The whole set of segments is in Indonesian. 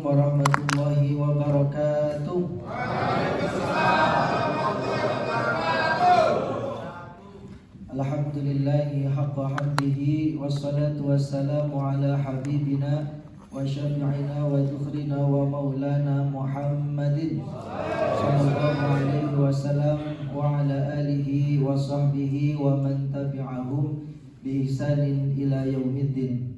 warahmatullahi wabarakatuh. Alhamdulillahi haqqa hamdihi wassalatu wassalamu ala habibina wa syafi'ina wa dukhrina wa maulana Muhammadin sallallahu alaihi wasallam wa ala alihi wa sahbihi wa man tabi'ahum bi ihsanin ila yaumiddin.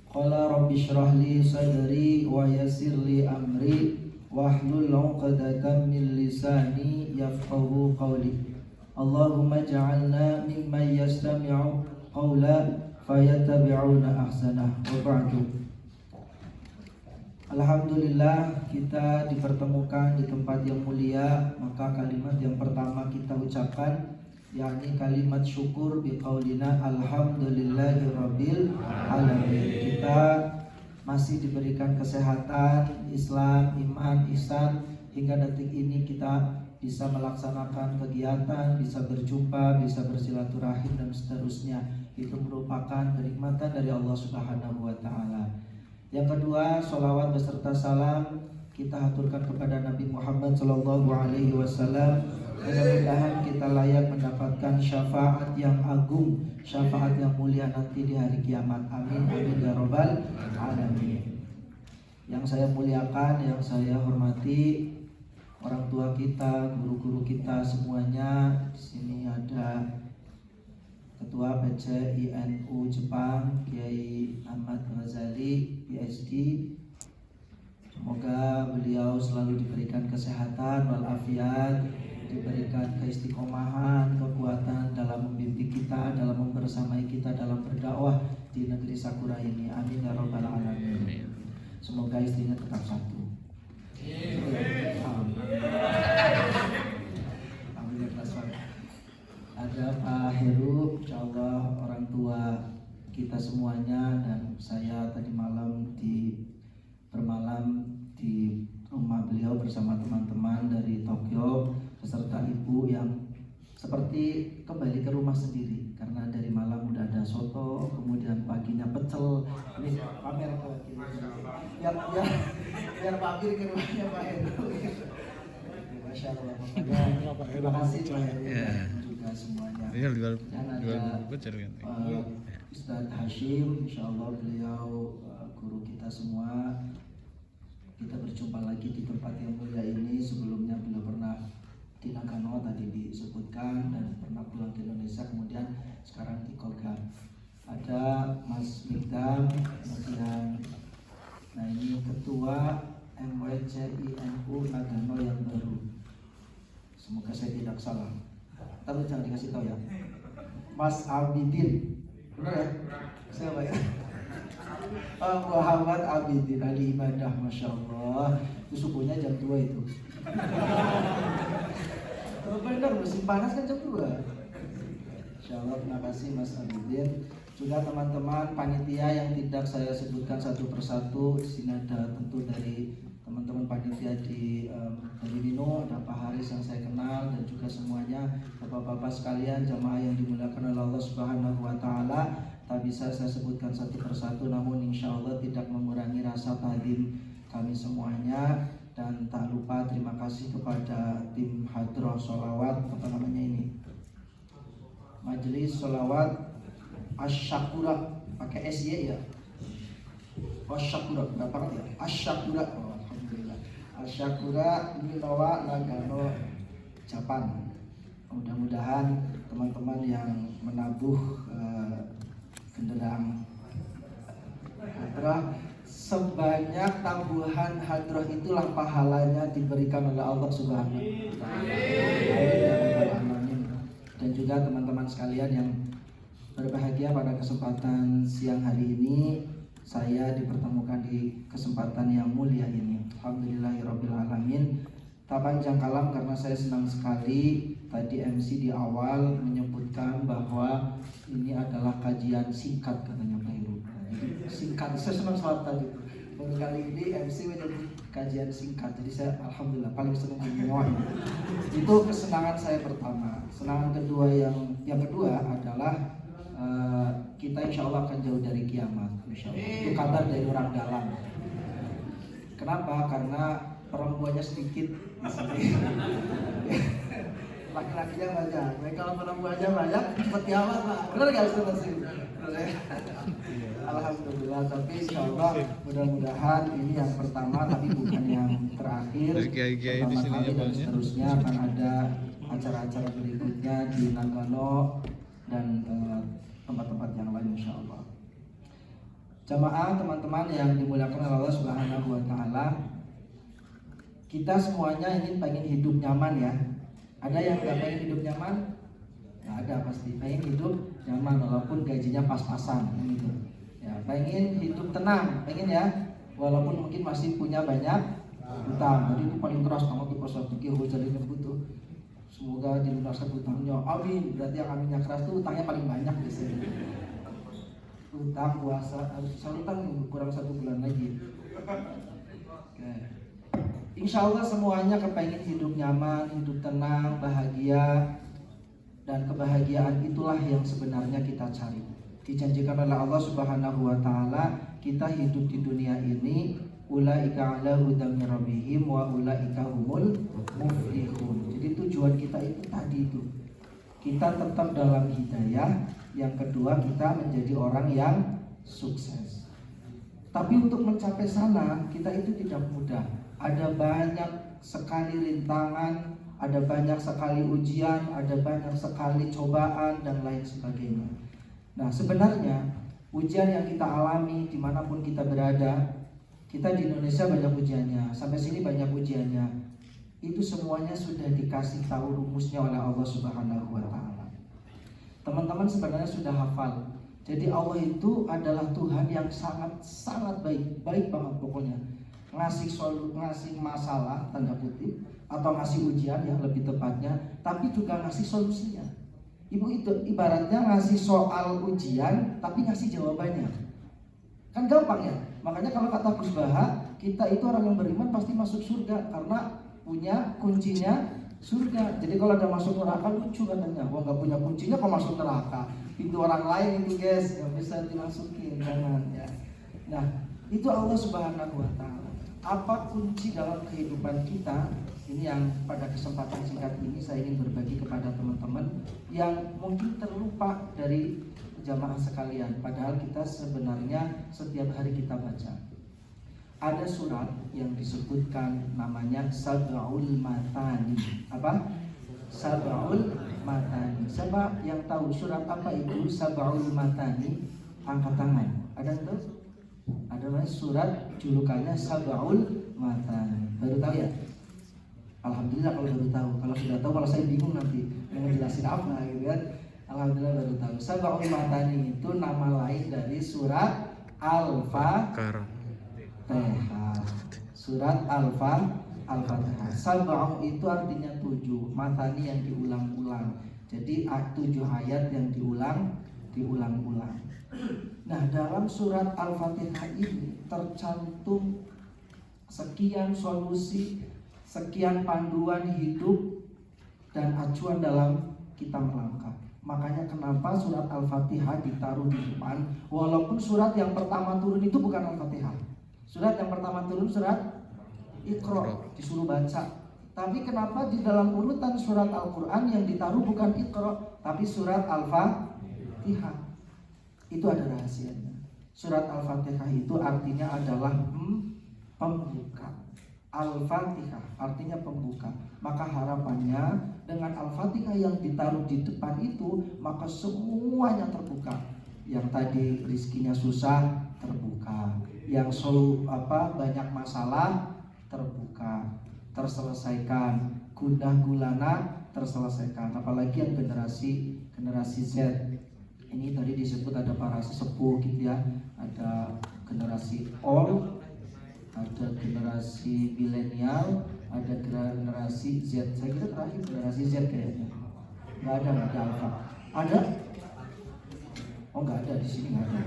Qala rabbi shrah li sadri wa yassir li amri wahlul 'uqdatam min lisani yafqahu qawli. Allahumma ja'alna mimman yastami'u qawla fayattabi'una ahsanah. Wa ba'du. Alhamdulillah kita dipertemukan di tempat yang mulia. Maka kalimat yang pertama kita ucapkan yakni kalimat syukur biqaulina alhamdulillahirabbil alamin. Kita masih diberikan kesehatan, Islam, iman, ihsan hingga detik ini kita bisa melaksanakan kegiatan, bisa berjumpa, bisa bersilaturahim dan seterusnya. Itu merupakan kenikmatan dari Allah Subhanahu wa taala. Yang kedua, sholawat beserta salam kita haturkan kepada Nabi Muhammad sallallahu alaihi wasallam. Mudah-mudahan kita layak mendapatkan syafaat yang agung, syafaat yang mulia nanti di hari kiamat. Amin amin ya rabbal alamin. Yang saya muliakan, yang saya hormati orang tua kita, guru-guru kita semuanya. Di sini ada Ketua PCINU Jepang, Kiai Ahmad Ghazali, PhD. Semoga beliau selalu diberikan kesehatan walafiat, diberikan keistiqomahan, kekuatan dalam membimbing kita, dalam membersamai kita dalam berdakwah di negeri Sakura ini. Amin ya rabbal alamin. Semoga istrinya tetap satu. Ada Pak Heru, insyaallah orang tua kita semuanya, dan saya tadi malam bermalam di rumah beliau bersama teman-teman dari Tokyo beserta ibu yang seperti kembali ke rumah sendiri karena dari malam udah ada soto, kemudian paginya pecel. Ini pamer ke biar pamer ke rumahnya Pak Heru. Masya Allah. Terima kasih Pak Heru juga semuanya. Dan ada Ustadz Hashim, insyaallah beliau guru kita semua. Kita berjumpa lagi di tempat yang mulia ini. Sebelumnya beliau pernah di Nagano tadi disebutkan dan pernah pulang ke Indonesia, kemudian sekarang di Koga. Ada Mas Mikdam, kemudian nah ini ketua MWCINU Nagano yang baru. Semoga saya tidak salah. Tapi jangan dikasih tahu ya. Mas Abidin, benar ya? Siapa ya? Muhammad Abidin Ali Ibadah, Masya Allah. Itu subuhnya jam 2 itu. Benar, musim panas kan jam 2. Insya Allah, terima kasih Mas Abidin. Juga teman-teman panitia yang tidak saya sebutkan satu persatu. Di sini ada tentu dari teman-teman panitia dari Nino, ada Pak Haris yang saya kenal, dan juga semuanya bapak-bapak sekalian, jamaah yang dimuliakan oleh Allah Subhanahu wa taala. Tak bisa saya sebutkan satu persatu, namun insya Allah tidak mengurangi rasa tadim kami semuanya. Dan tak lupa terima kasih kepada tim Hadroh Sholawat, apa namanya ini, Majelis Sholawat Asyakura, pakai SY ya, Asyakura, berapa kan ya, Asyakura, oh, alhamdulillah, Asyakura Minowa Nagano Japan. Mudah-mudahan teman-teman yang menabuh genderang hadroh, sebanyak tabuhan hadroh itulah pahalanya diberikan oleh Allah Subhanahu wa taala. Dan juga teman-teman sekalian yang berbahagia, pada kesempatan siang hari ini saya dipertemukan di kesempatan yang mulia ini. Alhamdulillahirabbil alamin. Tak panjang kalam karena saya senang sekali tadi MC di awal menyebutkan bahwa ini adalah kajian singkat, katanya Pak Heru. Singkat, saya senang sekali tadi. Baru kali ini MC menyebut kajian singkat, jadi saya alhamdulillah paling senang di semuanya. Itu kesenangan saya pertama. Kesenangan kedua yang kedua adalah kita insya Allah akan jauh dari kiamat. Insya Allah. Itu kabar dari orang dalam. Kenapa? Karena perempuannya sedikit. Laki-lakinya banyak. Kalau perempuannya banyak, seperti apa Pak? Benar nggak Ustaz? Alhamdulillah. Tapi insyaallah mudah-mudahan ini yang pertama tapi bukan yang terakhir. Pertama kali dan seterusnya akan ada acara-acara berikutnya di Nagano dan tempat-tempat yang lain insyaallah. Jamaah teman-teman yang dimuliakan oleh Allah Subhanahu wa taala, kita semuanya ingin pengen hidup nyaman ya. Ada yang nggak pengen hidup nyaman? Nggak ada pasti. Pengen hidup nyaman walaupun gajinya pas-pasan gitu. Ya, pengen hidup tenang, pengen ya. Walaupun mungkin masih punya banyak utang. Jadi itu paling keras kalau di pasar fikih jadi butuh. Semoga dilunaskan utangnya. Amin. Berarti yang aminnya keras tuh utangnya paling banyak biasanya. Utang puasa harus utang kurang 1 bulan lagi. Oke. Insya Allah semuanya kepengen hidup nyaman, hidup tenang, bahagia, dan kebahagiaan itulah yang sebenarnya kita cari. Dijanjikan oleh Allah Subhanahu wa taala, kita hidup di dunia ini ulaika ala hudam min rabbihim wa ulaika humul muflihun. Jadi tujuan kita itu tadi itu. Kita tetap dalam hidayah, yang kedua kita menjadi orang yang sukses. Tapi untuk mencapai sana kita itu tidak mudah. Ada banyak sekali rintangan, ada banyak sekali ujian, ada banyak sekali cobaan dan lain sebagainya. Nah sebenarnya ujian yang kita alami dimanapun kita berada, kita di Indonesia banyak ujiannya, sampai sini banyak ujiannya. Itu semuanya sudah dikasih tahu rumusnya oleh Allah Subhanahu wa taala. Teman-teman sebenarnya sudah hafal. Jadi Allah itu adalah Tuhan yang sangat baik banget pokoknya. Ngasih masalah tanda kutip atau ngasih ujian yang lebih tepatnya, tapi juga ngasih solusinya. Ibu itu ibaratnya ngasih soal ujian tapi ngasih jawabannya. Kan gampang ya. Makanya kalau kata Gus Baha, kita itu orang yang beriman pasti masuk surga karena punya kuncinya surga. Jadi kalau ada masuk neraka lucu katanya, wah nggak punya kuncinya kok masuk neraka. Pintu orang lain itu guys, nggak bisa dimasukin, jangan ya. Nah itu Allah Subhanahu wa taala. Apa kunci dalam kehidupan kita? Ini yang pada kesempatan singkat ini saya ingin berbagi kepada teman-teman yang mungkin terlupa dari jamaah sekalian. Padahal kita sebenarnya setiap hari kita baca. Ada surat yang disebutkan namanya Sab'ul Matani. Apa? Sab'ul Matani. Siapa yang tahu surat apa itu Sab'ul Matani? Angkat tangan. Ada yang tahu? Ada namanya surat julukannya Sab'ul Matani. Baru tahu ya? Alhamdulillah kalau baru tahu. Kalau sudah tahu, kalau saya bingung nanti mau ngejelasin apa gitu kan. Alhamdulillah baru tahu. Sab'ul Matani itu nama lain dari surat Al-Fatihah. Surat Al-Fatihah. Sab'u itu artinya 7, matani yang diulang-ulang. Jadi 7 ayat yang diulang-ulang. Nah, dalam surat Al-Fatihah ini tercantum sekian solusi, sekian panduan hidup dan acuan dalam kita melangkah. Makanya kenapa surat Al-Fatihah ditaruh di depan, walaupun surat yang pertama turun itu bukan Al-Fatihah. Surat yang pertama turun surat Iqra, disuruh baca. Tapi kenapa di dalam urutan surat Al-Quran yang ditaruh bukan Iqra, tapi surat Al-Fatihah? Itu ada rahasianya. Surat Al-Fatihah itu artinya adalah pembuka. Al-Fatihah artinya pembuka. Maka harapannya dengan Al-Fatihah yang ditaruh di depan itu, maka semuanya terbuka. Yang tadi rizkinya susah terbuka, yang banyak masalah terbuka, terselesaikan, gundah gulana terselesaikan. Apalagi yang generasi Z. Ini tadi disebut ada para sesepuh gitu ya, ada generasi old, ada generasi milenial, ada generasi Z. Saya kira terakhir generasi Z kayaknya. Nggak ada alfa. Ada? Oh nggak ada, di sini nggak ada.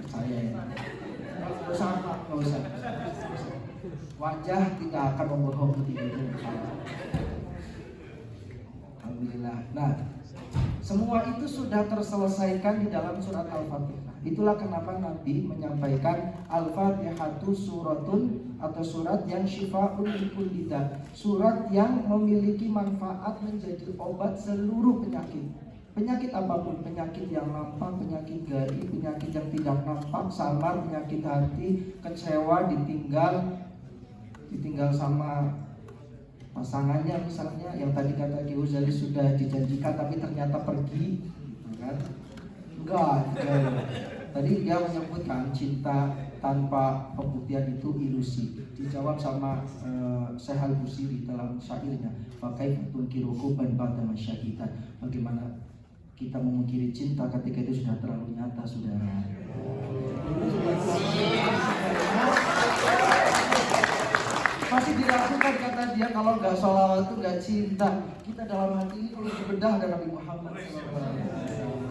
Percaya ya. Nggak usah. Wajah tidak akan membohongi diri. Alhamdulillah. Nah, semua itu sudah terselesaikan di dalam surat Al-Fatihah. Itulah kenapa Nabi menyampaikan Al-Fatihatu suratun atau surat yang syifa'un likulli da, surat yang memiliki manfaat menjadi obat seluruh penyakit. Penyakit apapun, penyakit yang nampak, penyakit gaib, penyakit yang tidak nampak, samar, penyakit hati, kecewa, ditinggal sama pasangannya misalnya, yang tadi kata Ki Uzali sudah dijanjikan tapi ternyata pergi, kan? Enggak. Tadi dia menyebutkan cinta tanpa pembuktian itu ilusi. Dijawab sama Syekh Al-Busiri dalam syairnya, "Fakai tunkiruhu ban ba'da masyahidan." Bagaimana kita memungkiri cinta ketika itu sudah terlalu nyata, saudara. Masih dilakukan, kata dia, kalau nggak sholawat itu nggak cinta. Kita dalam hati ini perlu dibedah dari Nabi Muhammad SAW.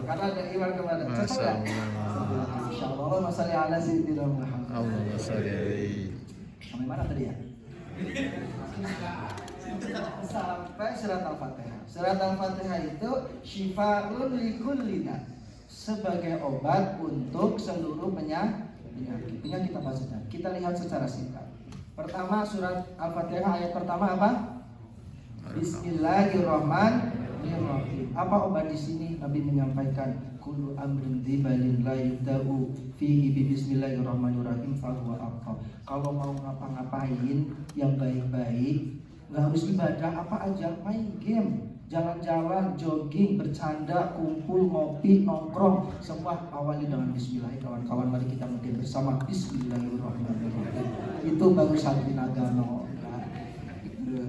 Karena ada iman kepada. Cocok ya? Insyaallah. Masalli ala sayyidina Muhammad. Allahumma sholli alaihi. Sampai mana tadi ya? Sampai surat Al-Fatihah. Surat Al-Fatihah itu syifa'un likulli da, sebagai obat untuk seluruh penyakit apa saja. Kita lihat secara singkat. Pertama, surat Al-Fatihah ayat pertama apa? Bismillahirrahmanirrahim. Apa obat di sini? Nabi menyampaikan kullu amrin dzibalin la yubda'u fihi bi bismillahirrahmanirrahim fa huwa aqwa. Kalau mau ngapa-ngapain yang baik-baik, nggak harus ibadah, apa aja, main game, jalan-jalan, jogging, bercanda, kumpul, ngopi, nongkrong, semua awali dengan bismillah. Kawan-kawan, mari kita mungkin bersama bismillahirrahmanirrahim. Itu baru satu nagano.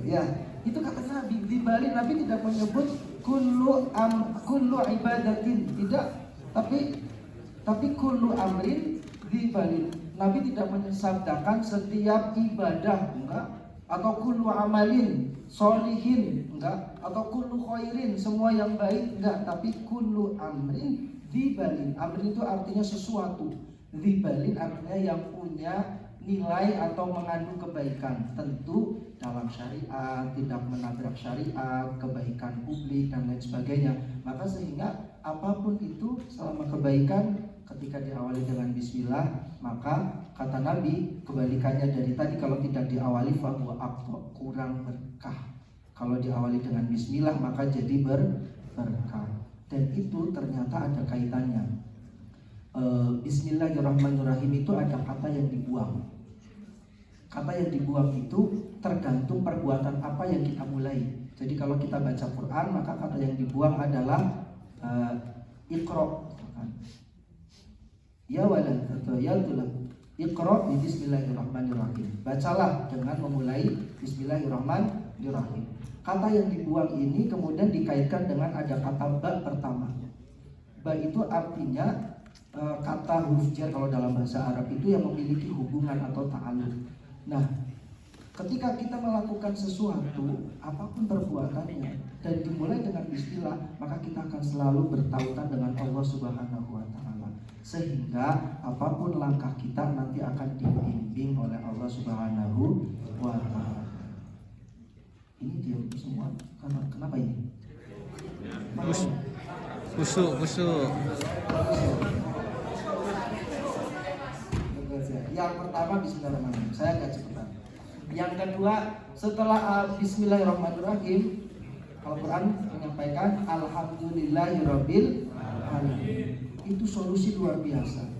Ya, itu kata Nabi. Di Bali Nabi tidak menyebut kullu ibadatin, tidak, tapi kullu amrin di Bali. Nabi tidak mensabdakan setiap ibadah, enggak, atau kullu amalin solihin, enggak, atau kullu khairin, semua yang baik, enggak, tapi kullu amrin dibalin. Amrin itu artinya sesuatu, dibalin artinya yang punya nilai atau mengandung kebaikan, tentu dalam syariat, tidak menabrak syariat, kebaikan publik dan lain sebagainya. Maka sehingga apapun itu selama kebaikan ketika diawali dengan bismillah, maka kata Nabi kebalikannya dari tadi, kalau tidak diawali fahuwa aqta, kurang berkah. Kalau diawali dengan bismillah maka jadi berkah. Dan itu ternyata ada kaitannya. Bismillahirrahmanirrahim itu ada kata yang dibuang. Kata yang dibuang itu tergantung perbuatan apa yang kita mulai. Jadi kalau kita baca Quran, maka kata yang dibuang adalah iqra. Ya walad atau ya tulah. Iqra bi bismillahirrahmanirrahim. Bacalah dengan memulai bismillahirrahmanirrahim. Kata yang dibuang ini kemudian dikaitkan dengan ada kata ba pertama. Ba itu artinya kata huruf jar kalau dalam bahasa Arab itu yang memiliki hubungan atau ta'alluq. Nah, ketika kita melakukan sesuatu, apapun perbuatannya, dan dimulai dengan bismillah, maka kita akan selalu bertautan dengan Allah Subhanahu wa Ta'ala. Sehingga apapun langkah kita nanti akan dibimbing oleh Allah Subhanahu wa Ta'ala. Ini diam semua. Kenapa ini? Busuk. Yang pertama bismillahirrahmanirrahim. Saya agak cepetan. Yang kedua, setelah bismillahirrahmanirrahim, Al-Quran menyampaikan alhamdulillahirabbil alamin. Itu solusi luar biasa.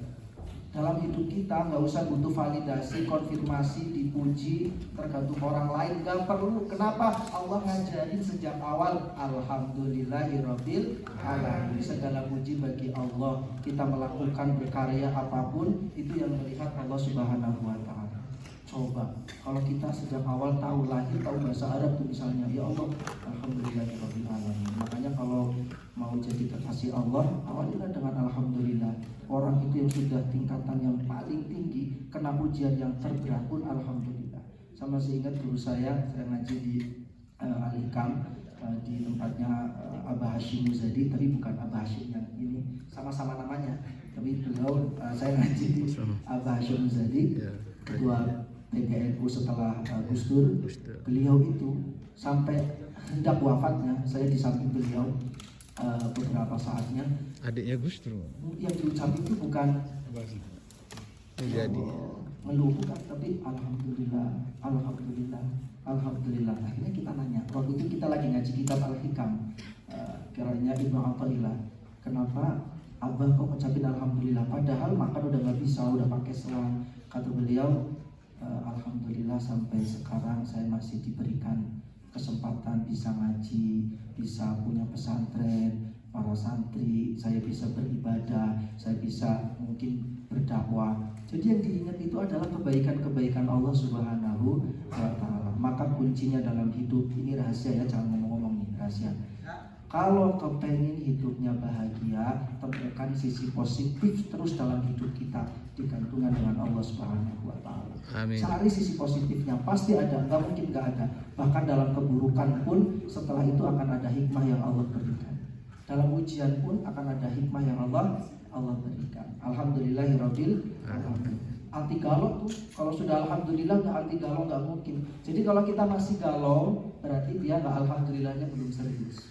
Dalam hidup kita nggak usah butuh validasi, konfirmasi, dipuji, tergantung orang lain, nggak perlu. Kenapa? Allah ngajarin sejak awal alhamdulillahirabbil alamin. Segala puji bagi Allah. Kita melakukan berkarya apapun itu yang melihat Allah Subhanahu wa Ta'ala. Coba kalau kita sejak awal tahu lahir, tahu bahasa Arab tuh misalnya, ya Allah alhamdulillahirabbil alamin. Makanya kalau mau jadi kekasih Allah, awalilah dengan alhamdulillah. Orang itu yang sudah tingkatan yang paling tinggi, kena pujian yang terberat pun alhamdulillah. Sama seingat guru saya ngaji di Al-Hikam, di tempatnya Abah Hashim Muzadi, tapi bukan Abah Hashim yang ini, sama-sama namanya. Tapi beliau, saya ngaji di Abah Hashim Muzadi, ketua PBNU setelah Gus Dur. Beliau itu sampai hendak wafatnya, saya di samping beliau. beberapa saatnya. Adiknya Gus Dur. Yang diucapin itu bukan Jadi ngeluh, bukan, tapi alhamdulillah, alhamdulillah, alhamdulillah. Akhirnya kita nanya, waktu itu kita lagi ngaji kitab Al-Hikam, kiranya Ibnu Athaillah, kenapa abah kok ngucapin alhamdulillah padahal makan udah nggak bisa, udah pakai selang. Kata beliau, alhamdulillah sampai sekarang saya masih diberikan kesempatan bisa ngaji, bisa punya pesantren, para santri, saya bisa beribadah, saya bisa mungkin berdakwah. Jadi yang diingat itu adalah kebaikan-kebaikan Allah Subhanahu wa Ta'ala. Maka kuncinya dalam hidup ini rahasia ya, jangan ngomong-ngomong nih, rahasia. Kalau kepengen hidupnya bahagia, temukan sisi positif terus dalam hidup kita, digantungan dengan Allah Subhanahu wa Ta'ala. amin. Cari sisi positifnya, pasti ada, nggak mungkin nggak ada. Bahkan dalam keburukan pun setelah itu akan ada hikmah yang Allah berikan. Dalam ujian pun akan ada hikmah yang Allah berikan. Alhamdulillahirabbil alamin. Anti galau tuh, kalau sudah alhamdulillah udah anti galau nggak mungkin. Jadi kalau kita masih galau, berarti dia nggak, alhamdulillahnya belum serius.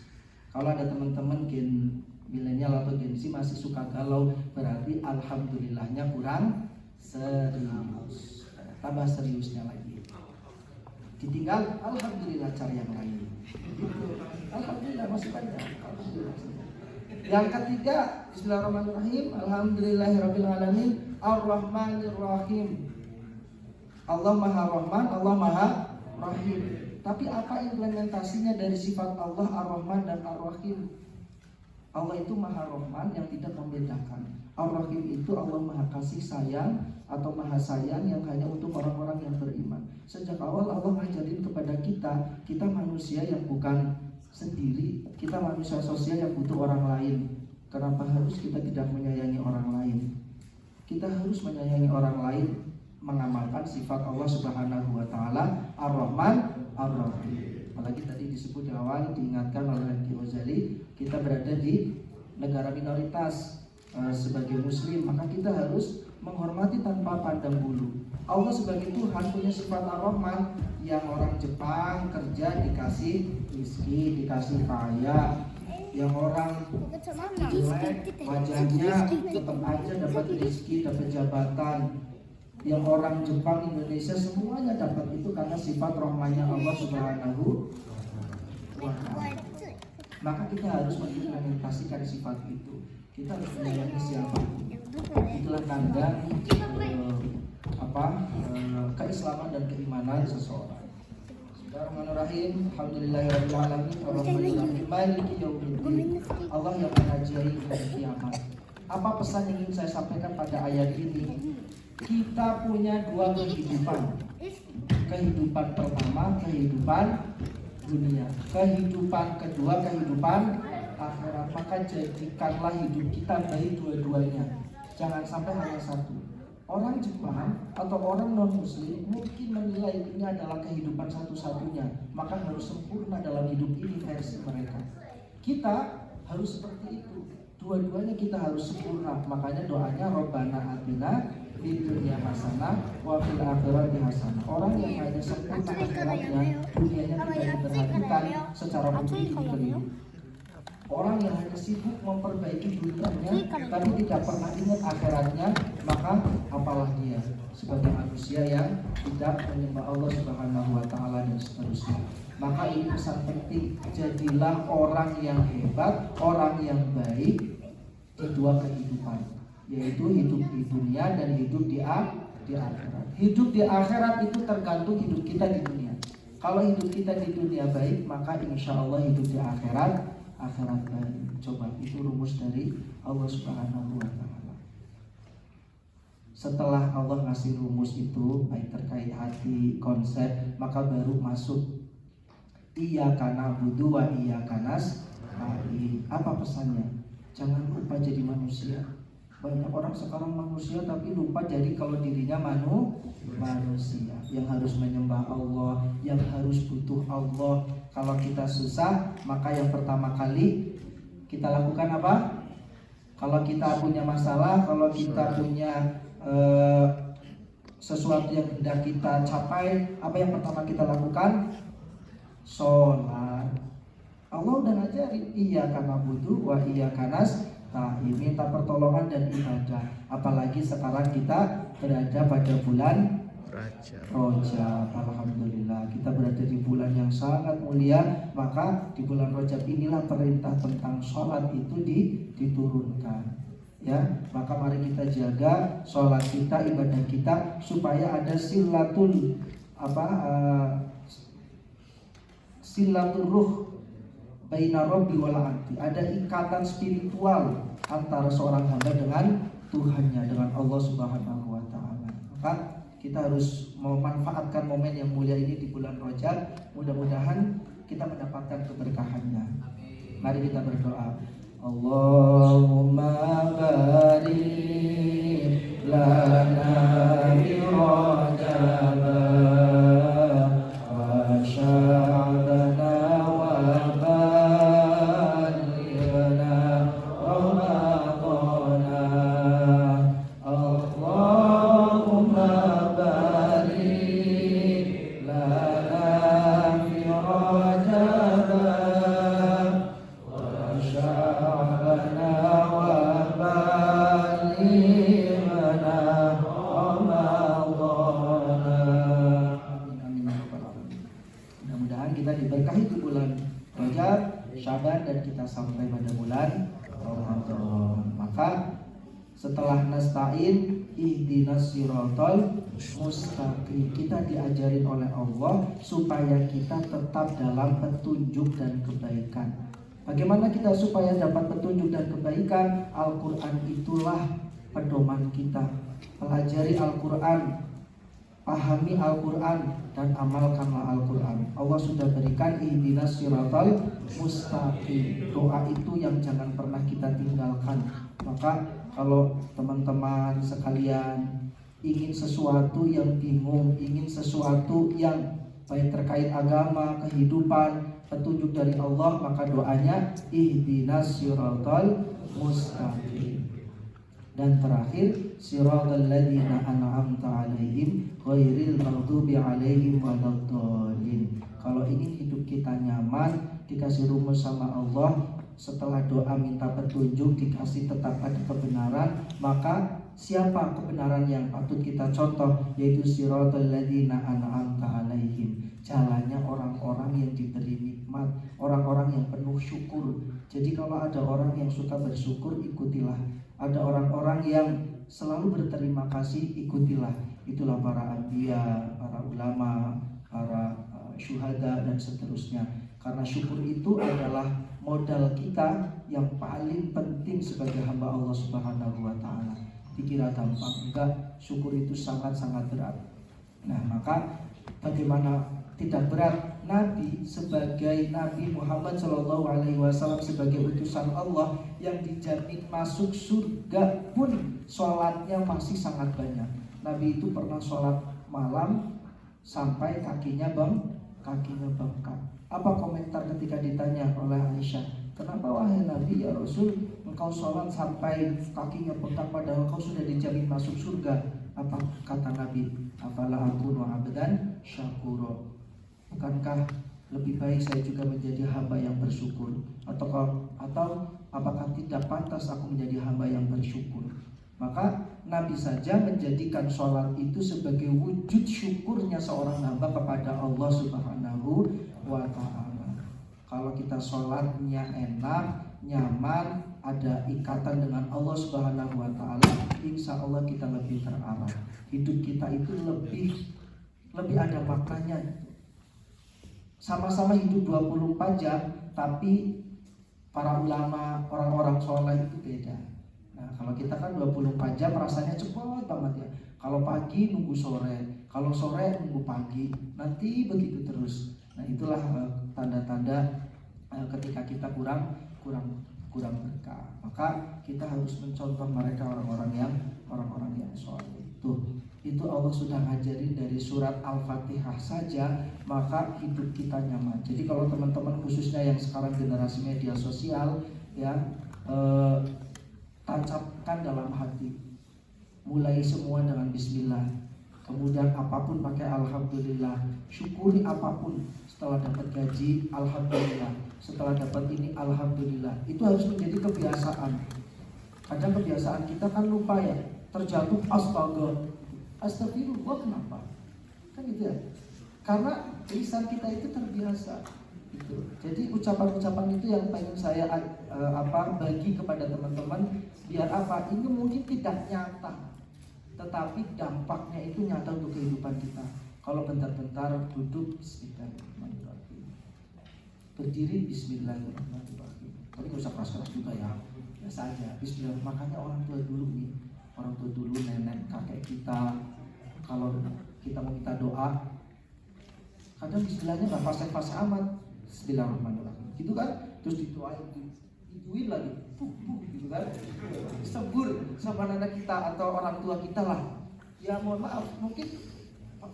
Kalau ada teman-teman gen milenial atau gen Z masih suka galau, berarti alhamdulillahnya kurang serius. Tambah seriusnya lagi. Ditinggal, alhamdulillah cari yang lain. Alhamdulillah masih banyak. Alhamdulillah. Yang ketiga, bismillahirrahmanirrahim. Alhamdulillahirabbil alamin, arrahmanirrahim. Allah Maha Rahman, Allah Maha Rahim. Tapi apa implementasinya dari sifat Allah Ar-Rahman dan Ar-Rahim? Allah itu Maha Rahman yang tidak membedakan. Ar-Rahim itu Allah Maha Kasih Sayang atau Maha Sayang yang hanya untuk orang-orang yang beriman. Sejak awal Allah ngajarin kepada kita manusia yang bukan sendiri, kita manusia sosial yang butuh orang lain. Kenapa harus kita tidak menyayangi orang lain? Kita harus menyayangi orang lain, mengamalkan sifat Allah Subhanahu wa Ta'ala Ar-Rahman Ar-Rahim. Apalagi tadi disebut di awal, diingatkan oleh Al Ghazali, kita berada di negara minoritas sebagai muslim, maka kita harus menghormati tanpa pandang bulu. Allah sebagai Tuhan punya sifat Ar-Rahman. Yang orang Jepang kerja dikasih rezeki, dikasih kaya. Yang orang jelek wajahnya tetap aja dapat rezeki, dapat jabatan. Yang orang Jepang, Indonesia semuanya dapat itu karena sifat rahmannya Allah Subhanahu wa Ta'ala. Maka kita harus mengimplementasikan sifat itu. Kita harus menyayangi siapa. Itulah tanda keislaman dan keimanan seseorang. Bismillahirrahmanirrahim. Alhamdulillahirabbil alamin, arrahmanirrahim, maliki yaumiddin. Allah yang mengajahi hari kiamat. Apa pesan yang ingin saya sampaikan pada ayat ini? Kita punya dua kehidupan. Kehidupan pertama, kehidupan dunia. Kehidupan kedua, kehidupan akhirat. Maka jadikanlah hidup kita baik dua-duanya. Jangan sampai hanya satu. Orang Jepang atau orang non-muslim mungkin menilai ini adalah kehidupan satu-satunya, maka harus sempurna dalam hidup ini versi mereka. Kita harus seperti itu. Dua-duanya kita harus sempurna. Makanya doanya Rabbana atina fid dunya hasanah wa fil akhirati hasanah. Orang yang hanya sempurna akhiratnya, dunianya tidak diperhatikan, secara publik diberi. Orang yang hanya sibuk memperbaiki dunianya tapi tidak pernah ingat akhiratnya, maka apalah dia sebagai manusia yang tidak menyembah Allah Subhanahu wa Ta'ala dan seterusnya. Maka ini pesan penting, jadilah orang yang hebat, orang yang baik di dua kehidupan, yaitu hidup di dunia dan hidup di akhirat. Hidup di akhirat itu tergantung hidup kita di dunia. Kalau hidup kita di dunia baik, maka insya Allah hidup di akhirat baik. Coba, itu rumus dari Allah Subhanahu wa Ta'ala. Setelah Allah ngasih rumus itu, baik terkait hati, konsep, maka baru masuk iyyaka na'budu wa iyyaka nasta'in. Apa pesannya? Jangan lupa jadi manusia. Banyak orang sekarang manusia tapi lupa jadi kalau dirinya manusia yang harus menyembah Allah, yang harus butuh Allah. Kalau kita susah, maka yang pertama kali kita lakukan apa? Kalau kita punya masalah, kalau kita punya sesuatu yang hendak kita capai, apa yang pertama kita lakukan? Sholat. Allah udah ngajarin iyyaka na'budu wa iyyaka nasta'in, minta pertolongan dan ibadah. Apalagi sekarang kita berada pada bulan Rajab. Alhamdulillah kita berada di bulan yang sangat mulia. Maka di bulan Rajab inilah perintah tentang sholat itu diturunkan. Ya, maka mari kita jaga sholat kita, ibadah kita supaya ada silatul ruh baina rabbi wal abdi, ada ikatan spiritual antara seorang hamba dengan Tuhannya, dengan Allah Subhanahu wa taala. Maka kita harus memanfaatkan momen yang mulia ini di bulan Rajab. Mudah-mudahan kita mendapatkan keberkahannya. Mari kita berdoa. Allahumma barik lana fi Rajab wa sya'bana wa balighna Ramadana. Allahumma barik lana fi Rajab wa sya'bana wa balighna Ramadana. Amin amin ya rabbal alamin. Mudah-mudahan kita diberkahi di bulan Rajab, Syaban, dan kita sampai pada bulan Ramadan. Maka setelah nasta'in ihdinas siratal mustaqim, kita diajarin oleh Allah supaya kita tetap dalam petunjuk dan kebaikan. Bagaimana kita supaya dapat petunjuk dan kebaikan? Al-Quran itulah pedoman kita. Pelajari Al-Quran, pahami Al-Quran, dan amalkanlah Al-Quran. Allah sudah berikan ihdinas siratal mustaqim. Doa itu yang jangan pernah kita tinggalkan. Maka kalau teman-teman sekalian ingin sesuatu yang bingung, ingin sesuatu yang baik terkait agama, kehidupan, petunjuk dari Allah, maka doanya ihdinas siratal mustaqim. Dan terakhir, siratal ladzina an'amta 'alaihim ghairil maghdubi 'alaihim waladdallin. Kalau ingin hidup kita nyaman, dikasih rumus sama Allah, setelah doa minta petunjuk, dikasih tetap ada kebenaran, maka siapa kebenaran yang patut kita contoh? Yaitu siratal ladzina an'amta 'alaihim, jalannya orang-orang yang diberi nikmat, orang-orang yang penuh syukur. Jadi kalau ada orang yang suka bersyukur, ikutilah. Ada orang-orang yang selalu berterima kasih, ikutilah. Itulah para anbiya, para ulama, para syuhada, dan seterusnya. Karena syukur itu adalah modal kita yang paling penting sebagai hamba Allah Subhanahu wa taala. Dikira gampang, enggak, syukur itu sangat-sangat berat. Nah, maka bagaimana tidak berat? Nabi sebagai Nabi Muhammad SAW sebagai utusan Allah yang dijamin masuk surga pun sholatnya masih sangat banyak. Nabi itu pernah sholat malam sampai kakinya bengkak. Apa komentar ketika ditanya oleh Aisyah, kenapa wahai Nabi ya Rasul, engkau sholat sampai kakinya bengkak padahal engkau sudah dijamin masuk surga? Apa kata Nabi? Afala akunu abdan syakuro, bukankah lebih baik saya juga menjadi hamba yang bersyukur? Atau apakah tidak pantas aku menjadi hamba yang bersyukur? Maka Nabi saja menjadikan sholat itu sebagai wujud syukurnya seorang hamba kepada Allah Subhanahu wa ta'ala. Kalau kita sholatnya enak, nyaman, ada ikatan dengan Allah Subhanahu wa ta'ala, insya Allah kita lebih terarah. Hidup kita itu lebih ada maknanya. Sama-sama hidup 24 jam, tapi para ulama, orang-orang soleh itu beda. Nah, kalau kita kan 24 jam rasanya cepat banget ya. Kalau pagi nunggu sore, kalau sore nunggu pagi, nanti begitu terus. Nah, itulah tanda-tanda ketika kita kurang berkah. Maka kita harus mencontoh mereka orang-orang yang soleh. Itu Allah sudah ngajarin dari surat Al-Fatihah saja, maka hidup kita nyaman. Jadi kalau teman-teman khususnya yang sekarang generasi media sosial ya, tancapkan dalam hati, mulai semua dengan bismillah, kemudian apapun pakai alhamdulillah, syukuri apapun. Setelah dapat gaji, alhamdulillah. setelah dapat ini alhamdulillah. Itu harus menjadi kebiasaan. Kadang kebiasaan kita kan lupa ya, terjatuh astagfirullah kenapa? Kan gitu ya. Karena lisan kita itu terbiasa. Gitu. Jadi ucapan-ucapan itu yang pengen saya bagi kepada teman-teman, biar apa? Ini mungkin tidak nyata, tetapi dampaknya itu nyata untuk kehidupan kita. Kalau bentar-bentar duduk bismillahirrahmanirrahim, berdiri bismillahirrahmanirrahim. Tapi nggak usah keras-keras juga ya, biasa aja bismillah. Makanya orang tua dulu, nenek kakek kita, kalau kita mau minta doa, kadang bismillahnya nggak fase-fase amat, bismillahirrahmanirrahim gitu kan, terus dituin lagi gitu kan, sebur sama anak kita atau orang tua kita lah. Ya mohon maaf, mungkin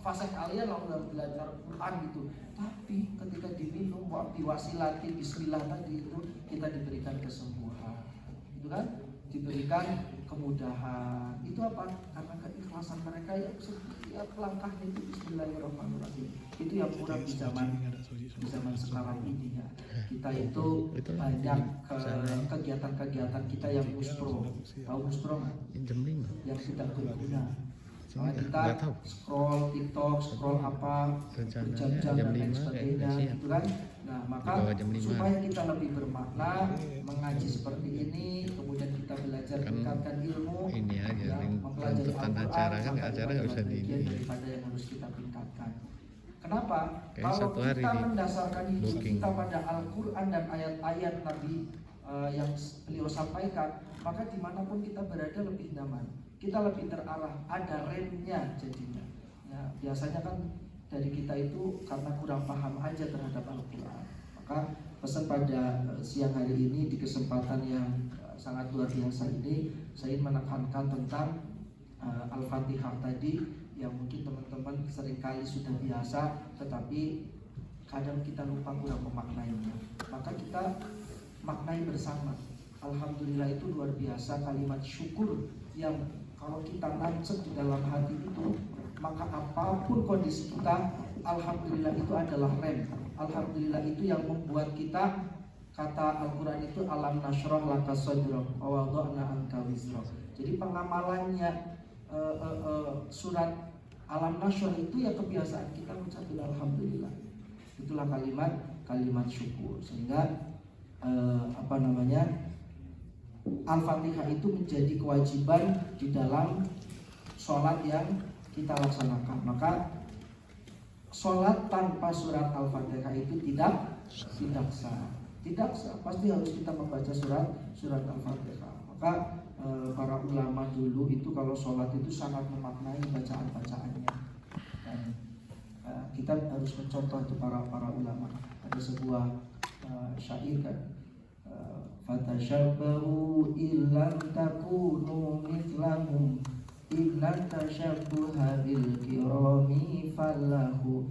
fase kalian lah udah belajar Quran gitu, tapi ketika diminum diwasilati bismillah tadi itu, kita diberikan kesembuhan gitu kan, diberikan kemudahan. Itu apa? Karena keikhlasan mereka yang setiap langkahnya itu bismillahirrahmanirrahim. Itu yang kurang di zaman sekarang ini ya. Kita itu banyak kegiatan-kegiatan kita yang muspro. Tahu muspro nggak? Yang tidak berguna. Kita scroll TikTok, scroll apa berjam-jam dan lain sebagainya gitu kan. Nah maka supaya kita lebih bermakna mengaji seperti ini, kemudian kita belajar meningkatkan ilmu, ini aja mempelajari tuntutan Al-Quran, acara kan acara nggak usah di ini daripada yang harus kita tingkatkan. Kenapa? Kayak Kalau satu hari kita nih, mendasarkan hidup booking. kita pada Al-Quran dan ayat-ayat Nabi yang beliau sampaikan, maka dimanapun kita berada lebih nyaman, kita lebih terarah, ada remnya jadinya. Ya, biasanya kan dari kita itu karena kurang paham aja terhadap Al-Quran. Maka pesan pada siang hari ini di kesempatan yang sangat luar biasa ini, saya menekankan tentang Al-Fatihah tadi, yang mungkin teman-teman seringkali sudah biasa, tetapi kadang kita lupa kurang memaknainya. Maka kita maknai bersama. Alhamdulillah itu luar biasa kalimat syukur yang kalau kita nancep di dalam hati itu, maka apapun kondisi kita, alhamdulillah itu adalah rem. Alhamdulillah itu yang membuat kita, kata Al-Quran itu, alam nashrah laka sadrak wa wada'na anka wizrak. Jadi pengamalannya surat alam nashrah itu ya kebiasaan kita mengucapkan alhamdulillah. Itulah kalimat syukur. Sehingga Al-Fatihah itu menjadi kewajiban di dalam sholat yang kita laksanakan. Maka sholat tanpa surat Al-Fatihah itu tidak sah. Tidak sah. Pasti harus kita membaca surat Al-Fatihah. Maka para ulama dulu itu kalau sholat itu sangat memaknai bacaan-bacaannya. Dan kita harus mencontoh itu para ulama. Ada sebuah syair kan, fatashabbahu illam takunu mithlahum inna tashabbuha bil kirami falahu.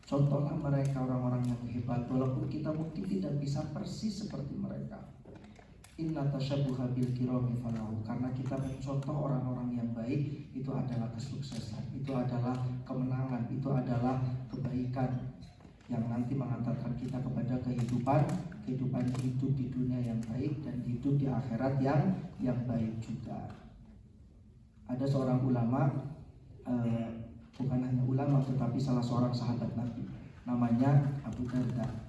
Contohlah mereka orang-orang yang hebat, walaupun kita mungkin tidak bisa persis seperti mereka. Inna tashabbuha bil kirami falahu, karena kita mencontoh orang-orang yang baik, itu adalah kesuksesan, itu adalah kemenangan, itu adalah kebaikan yang nanti mengantarkan kita kepada kehidupan hidup di dunia yang baik dan hidup di akhirat yang baik juga. Ada seorang ulama, bukan hanya ulama tetapi salah seorang sahabat Nabi, namanya Abu Darda.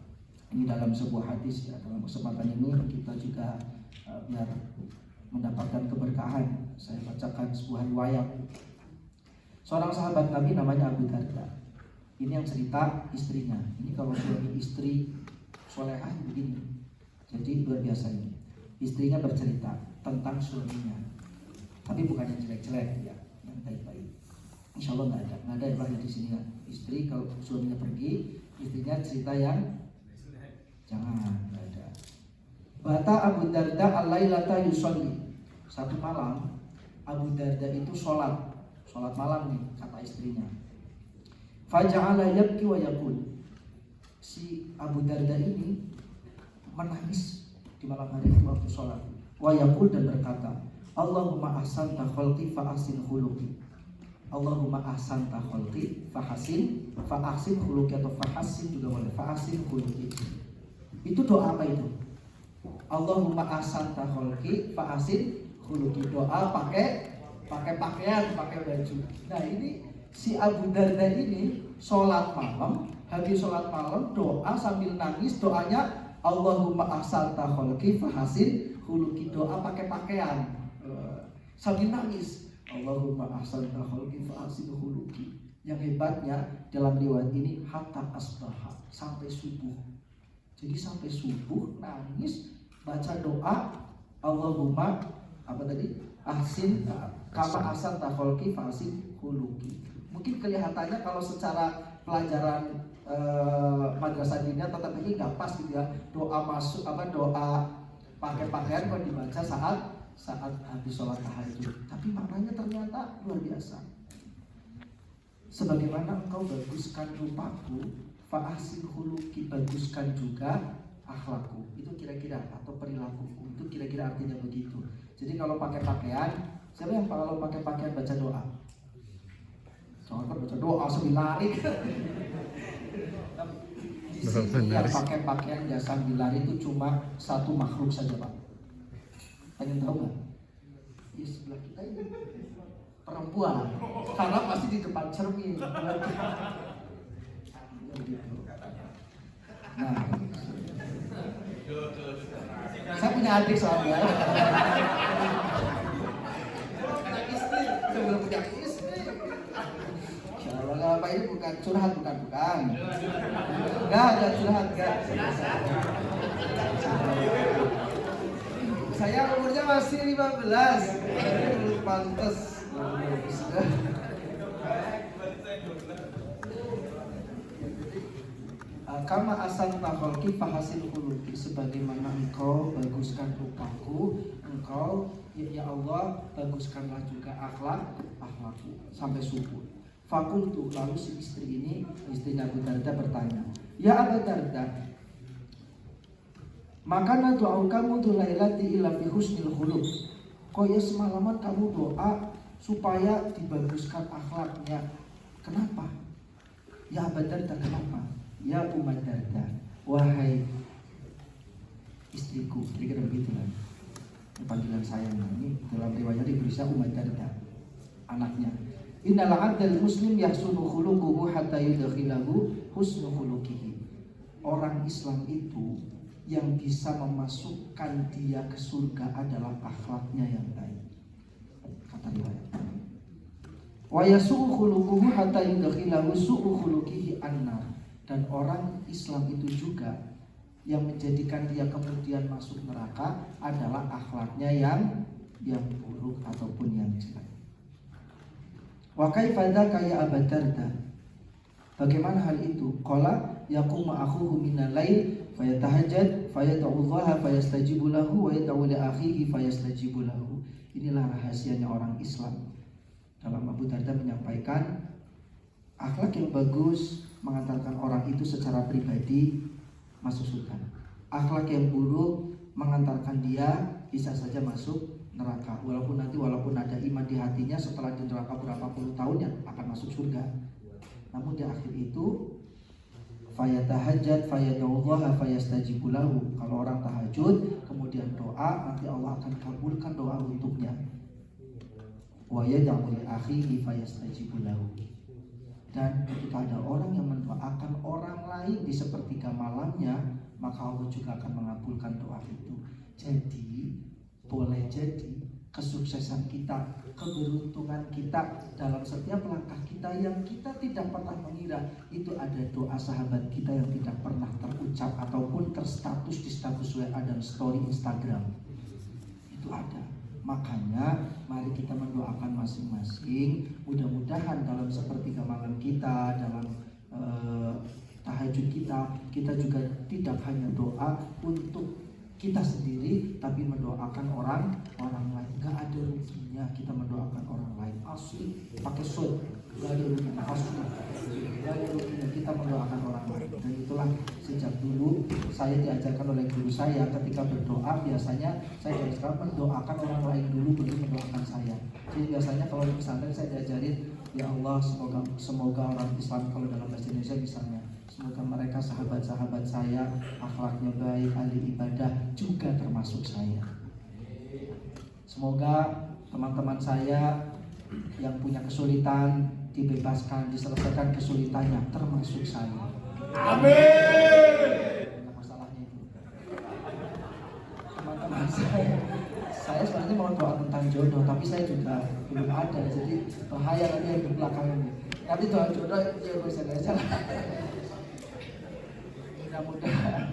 Ini dalam sebuah hadis ya. Dalam kesempatan ini kita juga biar mendapatkan keberkahan, saya bacakan sebuah riwayat. Seorang sahabat Nabi namanya Abu Darda. Ini yang cerita istrinya. Ini kalau suami istri solehah begini. Jadi luar biasa ini. Istrinya bercerita tentang suaminya, tapi bukan yang jelek-jelek ya, yang baik-baik. Insya Allah nggak ada yang di sini kan. Istri kalau suaminya pergi, istrinya cerita yang jangan, nggak ada. Bata Abu Darda al-lailata yusolli. Satu malam Abu Darda itu sholat malam nih, kata istrinya. Faja'ala yabki wa yaqul. Si Abu Darda ini menangis di malam hari itu waktu sholat. Wa yaqul, dan berkata, Allahumma ahsanta khalqi fa ahsin khuluqi. Allahumma ahsanta khalqi fa ahsin khuluqi, atau fa ahsin juga boleh, fa ahsin khuluqi. Itu doa apa itu? Allahumma ahsanta khalqi fa ahsin khuluqi. Doa pakai pakaian, pakai baju. Nah ini si Abu Darda ini sholat malam, habis sholat malam doa sambil nangis, doanya Allahumma ahsanta khalqi fa ahsin khuluqi. Doa pakai pakaian sambil nangis, Allahumma ahsanta khalqi fa ahsin khuluqi. Yang hebatnya dalam riwayat ini hatta asbaha, sampai subuh. Jadi sampai subuh nangis baca doa Allahumma apa tadi? Ahsin kama ahsanta khalqi fa ahsin khuluqi. Mungkin kelihatannya kalau secara pelajaran madrasah diniyah tetap ini nggak pas gitu ya. Doa masuk doa pakai pakaian kok dibaca saat habis sholat tahajud. Tapi maknanya ternyata luar biasa. Sebagaimana engkau baguskan rupaku, fa ahsin khuluqi, baguskan juga akhlakku. Itu kira-kira atau perilakuku. Itu kira-kira artinya begitu. Jadi kalau pakai pakaian, siapa yang kalau pakai pakaian baca doa? Jangan baca doa sambil lari. Di sini yang pakai pakaian jasa sambil lari itu cuma satu makhluk saja, Pak. Pengen tahu nggak? Di sebelah kita ini perempuan, karena pasti di depan cermin. Nah, saya punya adik soalnya. Saya belum punya istri. Insyaallah Pak, ini bukan curhat, bukan. Enggak ada curhat, enggak. Saya umurnya masih 15. Belum pantas. Kama ahsanta khalqi fa ahsin khuluqi, sebagaimana engkau baguskan rupaku, engkau ya Allah baguskanlah juga akhlakku. Sampai subuh. Fakultu, lalu si istri ini, istrinya Abu Darda bertanya, ya Abu Darda, makana doa kamu tu lailati illa fi husnil khuluq. Kok ya semalaman kamu doa supaya dibaguskan akhlaknya. Kenapa? Ya Abu Darda, kenapa? Ya Ummu Darda, wahai istriku, kira-kira begitu kan. Panggilan sayang ini dalam riwayat berusia Ummu Darda, anaknya. Innal 'abdal muslim yahsunu khuluquhu hatta yudkhilahu husnu khuluqihi. Orang Islam itu yang bisa memasukkan dia ke surga adalah akhlaknya yang baik. Kata riwayat. Wa yasu'u khuluquhu hatta yudkhilahu su'u khuluqihi annar. Dan orang Islam itu juga yang menjadikan dia kemudian masuk neraka adalah akhlaknya yang buruk ataupun yang jelek. Wa kaifa dzaka ya Abu Darda? Bagaimana hal itu? Qala yaqumu akhuhu minal lail fayatahajjad fayad'ullaha fayastajibu lahu wa yad'u li akhihi fayastajibu lahu. Inilah rahasianya orang Islam. Dalam Abu Darda menyampaikan akhlak yang bagus mengantarkan orang itu secara pribadi masuk surga. Akhlak yang buruk mengantarkan dia bisa saja masuk neraka. Walaupun ada iman di hatinya, setelah di neraka berapa puluh tahun ya akan masuk surga. Namun di akhir itu fayatahajjad fayad'ullaha fayastajibu lahu. Kalau orang tahajud kemudian doa, nanti Allah akan kabulkan doa untuknya. Wa yad'u li akhihi fayastajibu lahu. Dan ketika ada orang yang mendoakan orang lain di sepertiga malamnya, maka Allah juga akan mengabulkan doa itu. Jadi boleh jadi kesuksesan kita, keberuntungan kita dalam setiap langkah kita yang kita tidak pernah mengira, itu ada doa sahabat kita yang tidak pernah terucap ataupun terstatus di status WA dan story Instagram. Itu ada. Makanya mari kita mendoakan masing-masing. Mudah-mudahan dalam sepertiga malam kita, dalam tahajud kita juga tidak hanya doa untuk kita sendiri, tapi mendoakan orang lain. Gak ada ruginya kita mendoakan orang lain. Asli pakai suit, gak ada ruginya. Asli gak ada ruginya kita mendoakan orang lain. Dan itulah sejak dulu saya diajarkan oleh guru saya, ketika berdoa biasanya saya dari sekarang mendoakan orang lain dulu baru mendoakan saya. Jadi biasanya kalau di pesantren saya diajarin Ya Allah, semoga orang Islam kalau dalam bahasa Indonesia misalnya, semoga mereka sahabat-sahabat saya akhlaknya baik, ahli ibadah juga termasuk saya. Semoga teman-teman saya yang punya kesulitan dibebaskan, diselesaikan kesulitannya termasuk saya. Amin. Masalahnya itu teman-teman saya sebenarnya mau doa tentang jodoh, tapi saya juga belum ada, jadi bahaya nanti yang di belakang ini. Nanti doa jodoh ya bisa aja lah. Mudah-mudahan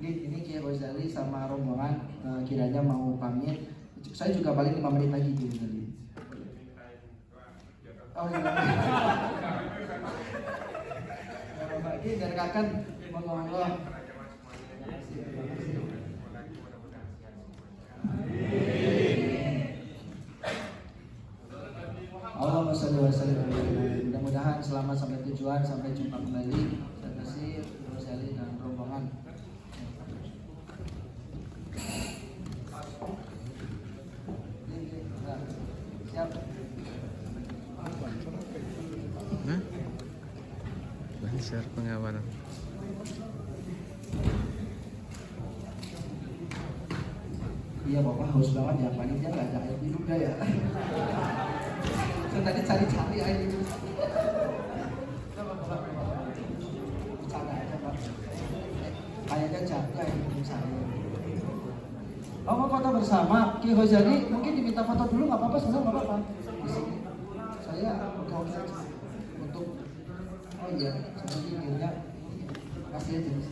ini Kiai Ghazali sama rombongan kiranya mau pamit. Saya juga paling 5 menit lagi Kiai Ghazali. Oh iya. Ini dari kakak monggo. Allahumma sholli wa sallim. Mudah-mudahan selamat sampai tujuan, sampai jumpa kembali. Saya kasih Ghazali dan rombongan. Siap. Hah? Lancar pengawalan. Iya bapak haus banget ya, panitia nggak ada air minum ya. Saya tadi cari-cari air minum. Bercanda aja pak. Kayaknya jaga air minum saya. Oh mau foto bersama Ki Ghazali, mungkin diminta foto dulu nggak apa-apa, sebenarnya nggak apa-apa. Di sini saya mau saja untuk oh iya seperti dirinya. Makasih ya jenis.